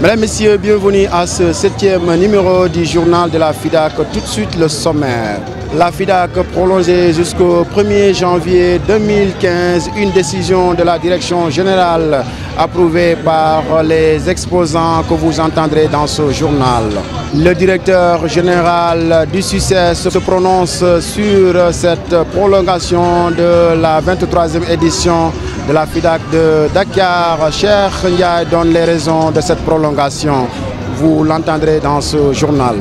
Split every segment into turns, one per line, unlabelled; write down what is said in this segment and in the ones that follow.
Mesdames, Messieurs, bienvenue à ce 7e numéro du journal de la FIDAK. Tout de suite le sommaire. La FIDAK prolongée jusqu'au 1er janvier 2015. Une décision de la direction générale approuvée par les exposants que vous entendrez dans ce journal. Le directeur général du SUCES se prononce sur cette prolongation de la 23e édition de la FIDAK de Dakar. Cheikh Ndiaye donne les raisons de cette prolongation. Vous l'entendrez dans ce journal.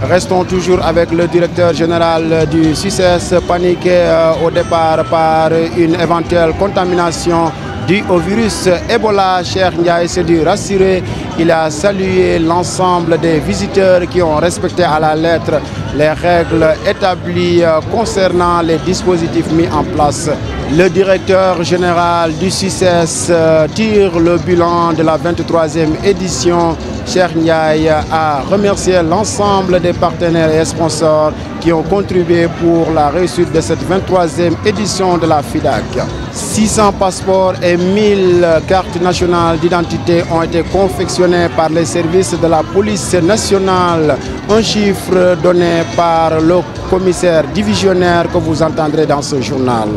Restons toujours avec le directeur général du SUCES, paniqué au départ par une éventuelle contamination due au virus Ebola. Cheikh Ndiaye s'est dû rassurer. Il a salué l'ensemble des visiteurs qui ont respecté à la lettre les règles établies concernant les dispositifs mis en place. Le directeur général du SUCES tire le bilan de la 23e édition. Cheikh Ndiaye a remercié l'ensemble des partenaires et sponsors qui ont contribué pour la réussite de cette 23e édition de la FIDAK. 600 passeports et 1000 cartes nationales d'identité ont été confectionnés par les services de la police nationale. Un chiffre donné par le commissaire divisionnaire que vous entendrez dans ce journal.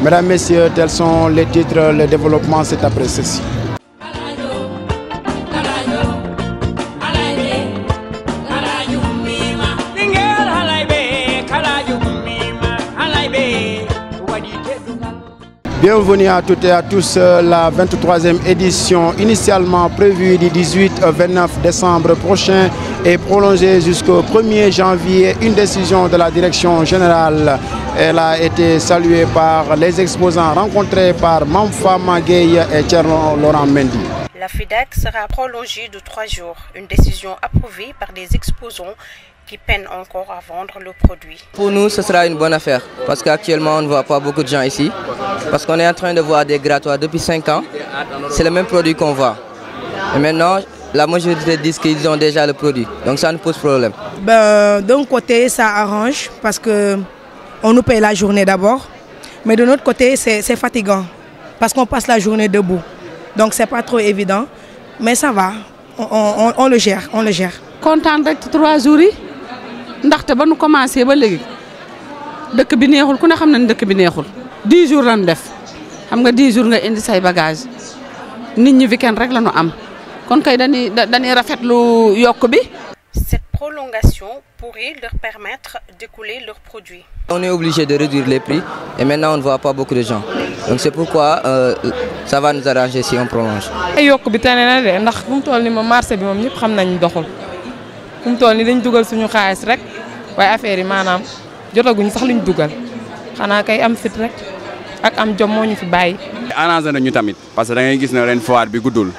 Mesdames, Messieurs, tels sont les titres. Le développement, c'est après ceci. Bienvenue à toutes et à tous. La 23e édition, initialement prévue du 18 au 29 décembre prochain, est prolongée jusqu'au 1er janvier. Une décision de la direction générale. Elle a été saluée par les exposants rencontrés par Mamfa Magueye et Thierno Laurent Mendy.
La FIDAK sera prolongée de 3 jours. Une décision approuvée par des exposants qui peinent encore à vendre le produit.
Pour nous, ce sera une bonne affaire parce qu'actuellement, on ne voit pas beaucoup de gens ici. Parce qu'on est en train de voir des grattoirs depuis 5 ans. C'est le même produit qu'on voit. Et maintenant, la majorité disent qu'ils ont déjà le produit. Donc ça nous pose problème.
D'un côté, ça arrange parce qu'on nous paye la journée d'abord. Mais de notre côté, c'est fatigant parce qu'on passe la journée debout. Donc c'est pas trop évident. Mais ça va, on le gère, on le gère.
Content rek 3 jours yi ndaxte ba nu commencé ba léegi dëkk bi neexul ku ne xam nañ dëkk bi neexul 10 jours lañ def xam nga 10 jours nga indi say bagage nit ñi weekend rek la ñu am kon kay dañuy rafetlu yokk bi.
Cette prolongation pourrait leur permettre d'écouler leurs produits.
On est obligé de réduire les prix et maintenant on ne voit pas beaucoup de gens. Donc c'est pourquoi ça va nous arranger si on prolonge.
Yokk bi tane na de ndax fu mu toll ni moom marché bi moom ñëpp xam nañ doxul. Fu mu toll ni dañ dugal suñu xaalis rek waaye affaire yi maanaam jotaguñ sax liñ dugal xanaa kay am fit rek ak am jom moo ñu fi bàyyi.
Arrangé na ñu tamit parce que da ngay gis ne ren foire bi guddul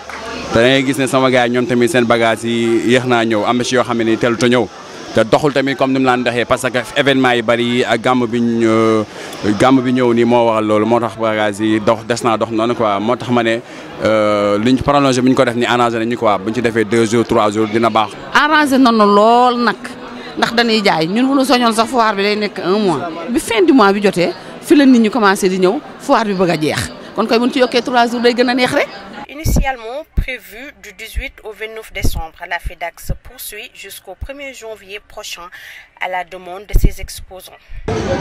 te da ngay gis ne sama gars yi ñoom tamit seen bagage yi yéex naa ñëw am na si yoo xam ne teelut a ñëw te doxul tamit comme ni mu laan doxee parce que événement yi bari yi ak gàmm bi ñëw nii moo waral loolu moo tax bagage yi des naa dox noonu quoi moo tax ma ne liñ prolongé bu ñu ko def ni arrangé nañu quoi bu ñu ci defee 2 jours 3 jours dina baax.
Arrangé nañu lool nag ndax dañuy jaay ñun bu ñu soñoon sax foire bi day nekk 1 mois bi fin du mois bi jotee fi la nit ñi commencé di ñëw foire bi bëgg a jeex kon koy bu ñu ci yokkee 3 jours day gën a neex rek.
Initialement prévue du 18 au 29 décembre, la FIDAK se poursuit jusqu'au 1er janvier prochain à la demande de ses exposants.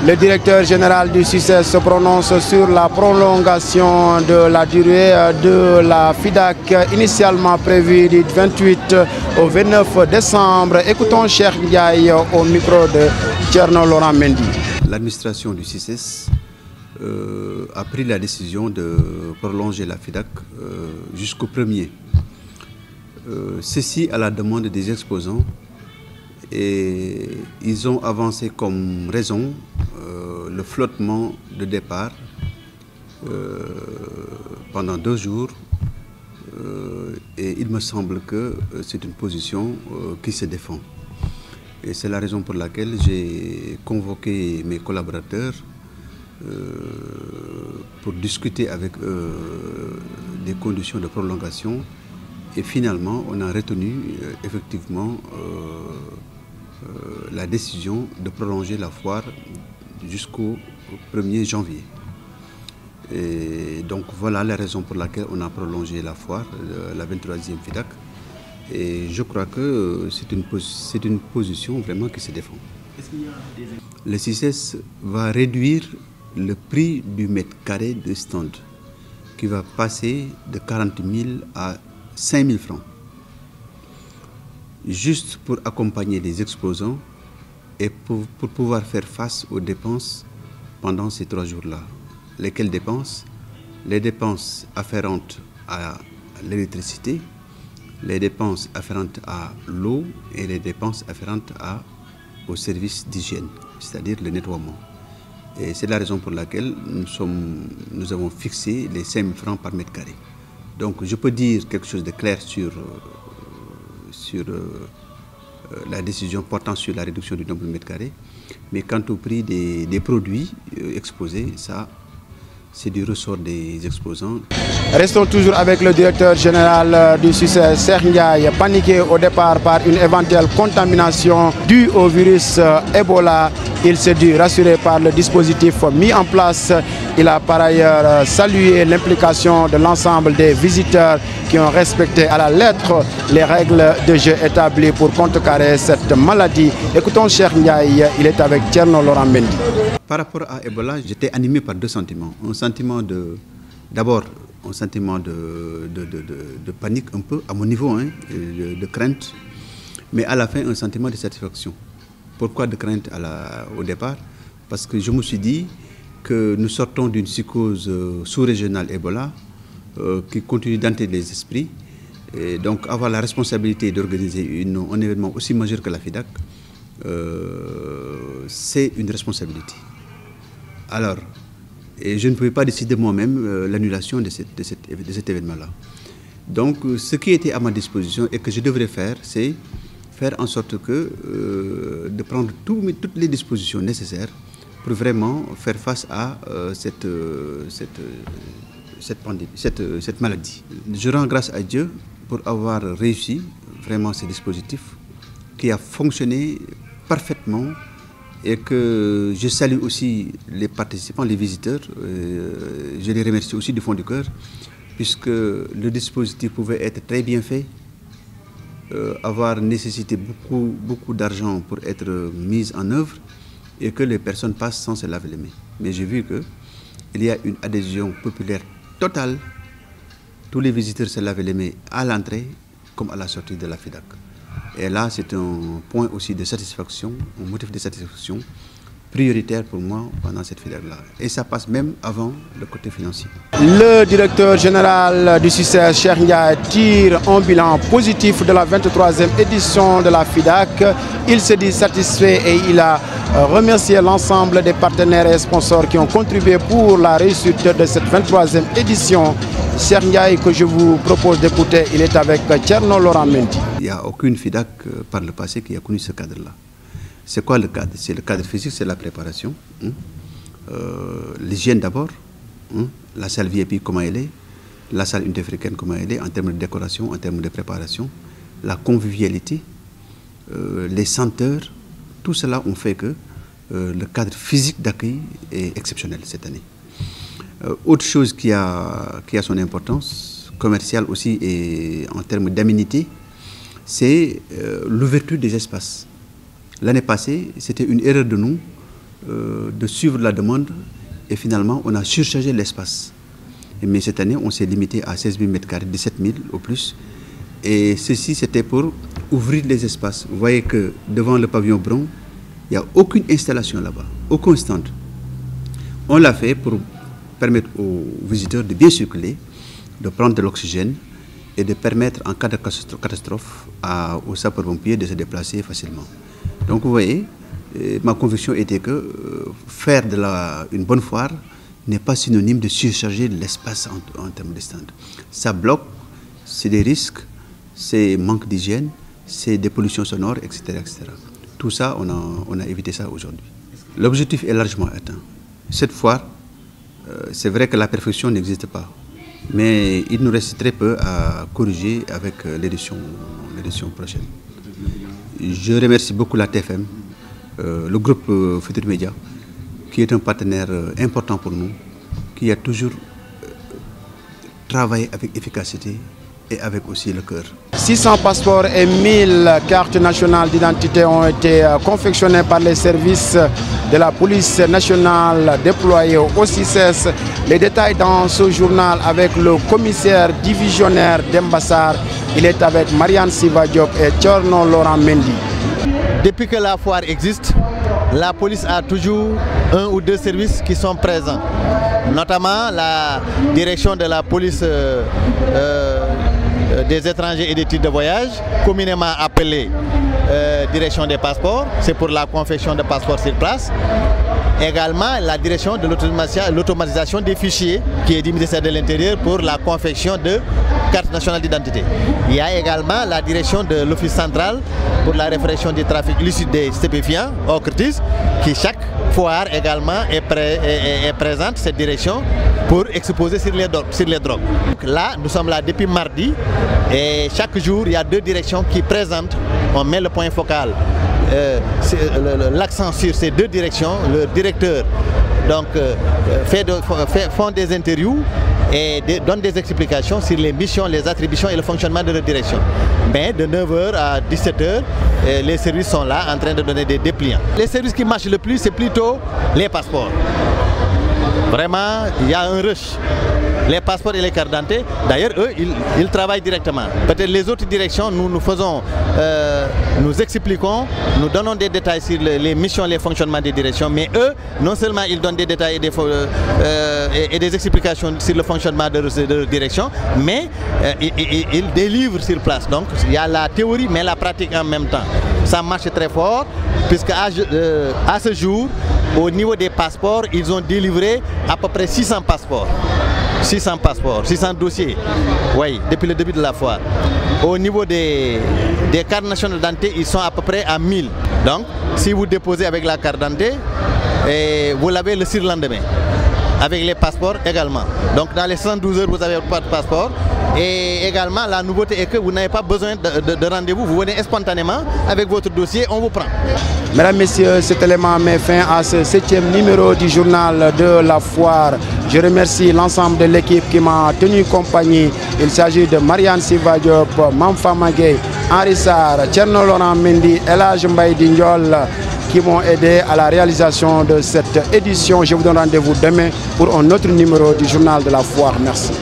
Le directeur général du SUCES se prononce sur la prolongation de la durée de la FIDAK initialement prévue du 28 au 29 décembre. Écoutons Cheikh Ndiaye au micro de Thierno Laurent Mendy.
L'administration du SUCES a pris la décision de prolonger la FIDAK jusqu'au 1er. Ceci à la demande des exposants et ils ont avancé comme raison le flottement de départ pendant 2 jours et il me semble que c'est une position qui se défend. Et c'est la raison pour laquelle j'ai convoqué mes collaborateurs pour discuter avec eux des conditions de prolongation et finalement on a retenu effectivement la décision de prolonger la foire jusqu'au 1er janvier. Et donc voilà la raison pour laquelle on a prolongé la foire, la 23e FIDAK. Et je crois que c'est une position vraiment qui se défend. Le CICES va réduire le prix du mètre carré de stand, qui va passer de 40 000 à 5 000 francs, juste pour accompagner les exposants et pour pouvoir faire face aux dépenses pendant ces 3 jours-là. Lesquelles dépenses? Les dépenses afférentes à l'électricité, les dépenses afférentes à l'eau et les dépenses afférentes au service d'hygiène, c'est-à-dire le nettoiement. Et c'est la raison pour laquelle nous avons fixé les 5 000 francs par mètre carré. Donc je peux dire quelque chose de clair sur la décision portant sur la réduction du nombre de mètres carrés, mais quant au prix des produits exposés, ça c'est du ressort des exposants.
Restons toujours avec le directeur général du CICES, Cheikh Ndiaye, paniqué au départ par une éventuelle contamination due au virus Ebola. Il s'est dit rassuré par le dispositif mis en place. Il a par ailleurs salué l'implication de l'ensemble des visiteurs qui ont respecté à la lettre les règles de jeu établies pour contrecarrer cette maladie. Écoutons Cheikh Ndiaye, il est avec Thierno Laurent Mendy.
Par rapport à Ebola, j'étais animé par 2 sentiments. Un sentiment d'abord un sentiment de panique un peu, à mon niveau, hein, de crainte, mais à la fin un sentiment de satisfaction. Pourquoi de crainte au départ? Parce que je me suis dit que nous sortons d'une psychose sous-régionale Ebola qui continue d'hanter les esprits. Et donc avoir la responsabilité d'organiser un événement aussi majeur que la FIDAK, c'est une responsabilité. Alors, et je ne pouvais pas décider moi-même l'annulation de cet événement-là. Donc, ce qui était à ma disposition et que je devrais faire, c'est faire en sorte que de prendre toutes les dispositions nécessaires pour vraiment faire face à cette maladie. Je rends grâce à Dieu pour avoir réussi vraiment ce dispositif qui a fonctionné parfaitement et que je salue aussi les participants, les visiteurs. Je les remercie aussi du fond du cœur puisque le dispositif pouvait être très bien fait, avoir nécessité beaucoup d'argent pour être mis en œuvre et que les personnes passent sans se laver les mains. Mais j'ai vu qu'il y a une adhésion populaire totale. Tous les visiteurs se lavaient les mains à l'entrée comme à la sortie de la FIDAK. Et là, c'est un point aussi de satisfaction, un motif de satisfaction prioritaire pour moi pendant cette FIDAK-là. Et ça passe même avant le côté financier.
Le directeur général du CICES, Cheikh Ndiaye, tire un bilan positif de la 23e édition de la FIDAK. Il se dit satisfait et il a remercié l'ensemble des partenaires et sponsors qui ont contribué pour la réussite de cette 23e édition. Cheikh Ndiaye, que je vous propose d'écouter, il est avec Thierno Laurent Mendy.
Il n'y a aucune FIDAK par le passé qui a connu ce cadre-là. C'est quoi le cadre? C'est le cadre physique, c'est la préparation. L'hygiène d'abord, la salle VIP comment elle est, la salle unité-africaine comment elle est, en termes de décoration, en termes de préparation, la convivialité, les senteurs, tout cela ont fait que le cadre physique d'accueil est exceptionnel cette année. Autre chose qui a son importance, commerciale aussi et en termes d'aménité, c'est l'ouverture des espaces. L'année passée, c'était une erreur de nous de suivre la demande et finalement on a surchargé l'espace. Mais cette année, on s'est limité à 16 000 m², 17 000 au plus. Et ceci, c'était pour ouvrir les espaces. Vous voyez que devant le pavillon Bron, il n'y a aucune installation là-bas, aucun stand. On l'a fait pour permettre aux visiteurs de bien circuler, de prendre de l'oxygène et de permettre en cas de catastrophe aux sapeurs-pompiers de se déplacer facilement. Donc vous voyez, ma conviction était que faire une bonne foire n'est pas synonyme de surcharger l'espace en termes de stand. Ça bloque, c'est des risques, c'est manque d'hygiène, c'est des pollutions sonores, etc., etc. Tout ça, on a évité ça aujourd'hui. L'objectif est largement atteint. Cette foire, c'est vrai que la perfection n'existe pas, mais il nous reste très peu à corriger avec l'édition prochaine. Je remercie beaucoup la TFM, le groupe Futur Média, qui est un partenaire important pour nous, qui a toujours travaillé avec efficacité et avec aussi le cœur.
600 passeports et 1000 cartes nationales d'identité ont été confectionnés par les services de la police nationale déployés au CICES. Les détails dans ce journal avec le commissaire divisionnaire d'Embassar. Il est avec Marianne Siva Diop et Thierno Laurent Mendy.
Depuis que la foire existe, la police a toujours un ou deux services qui sont présents, notamment la direction de la police des étrangers et des titres de voyage, communément appelée direction des passeports, c'est pour la confection de passeports sur place. Également la direction de l'automatisation des fichiers qui est du ministère de l'Intérieur pour la confection de cartes nationales d'identité. Il y a également la direction de l'Office central pour la répression du trafic illicite des stupéfiants au CRTIS, qui chaque foire également est présente, cette direction, pour exposer sur les drogues. Donc là, nous sommes là depuis mardi et chaque jour, il y a deux directions qui présentent, on met le point focal, l'accent sur ces deux directions. Le directeur donc, font des interviews et donne des explications sur les missions, les attributions et le fonctionnement de leur direction. Mais de 9h à 17h, les services sont là en train de donner des dépliants. Les services qui marchent le plus, c'est plutôt les passeports. Vraiment, il y a un rush. Les passeports et les cartes d'identité, d'ailleurs, eux, ils travaillent directement. Peut-être les autres directions, nous expliquons, nous donnons des détails sur les missions, les fonctionnements des directions, mais eux, non seulement ils donnent des détails et des explications sur le fonctionnement de leur direction, mais ils délivrent sur place. Donc, il y a la théorie, mais la pratique en même temps. Ça marche très fort, puisque à ce jour, au niveau des passeports, ils ont délivré à peu près 600 passeports. 600 passeports, 600 dossiers, oui, depuis le début de la foire. Au niveau des cartes nationales d'identité, ils sont à peu près à 1000. Donc, si vous déposez avec la carte d'identité, vous l'avez le surlendemain. Avec les passeports également. Donc, dans les 112 heures, vous n'avez pas de passeport. Et également, la nouveauté est que vous n'avez pas besoin de rendez-vous. Vous venez spontanément avec votre dossier, on vous prend.
Mesdames, Messieurs, cet élément met fin à ce 7e numéro du journal de la foire. Je remercie l'ensemble de l'équipe qui m'a tenu compagnie. Il s'agit de Marianne Siva Diop, Mamfa Maguey, Henri Sarr, Thierno Laurent Mendy, Elhadj Mbaye Dignol, qui m'ont aidé à la réalisation de cette édition. Je vous donne rendez-vous demain pour un autre numéro du journal de la foire. Merci.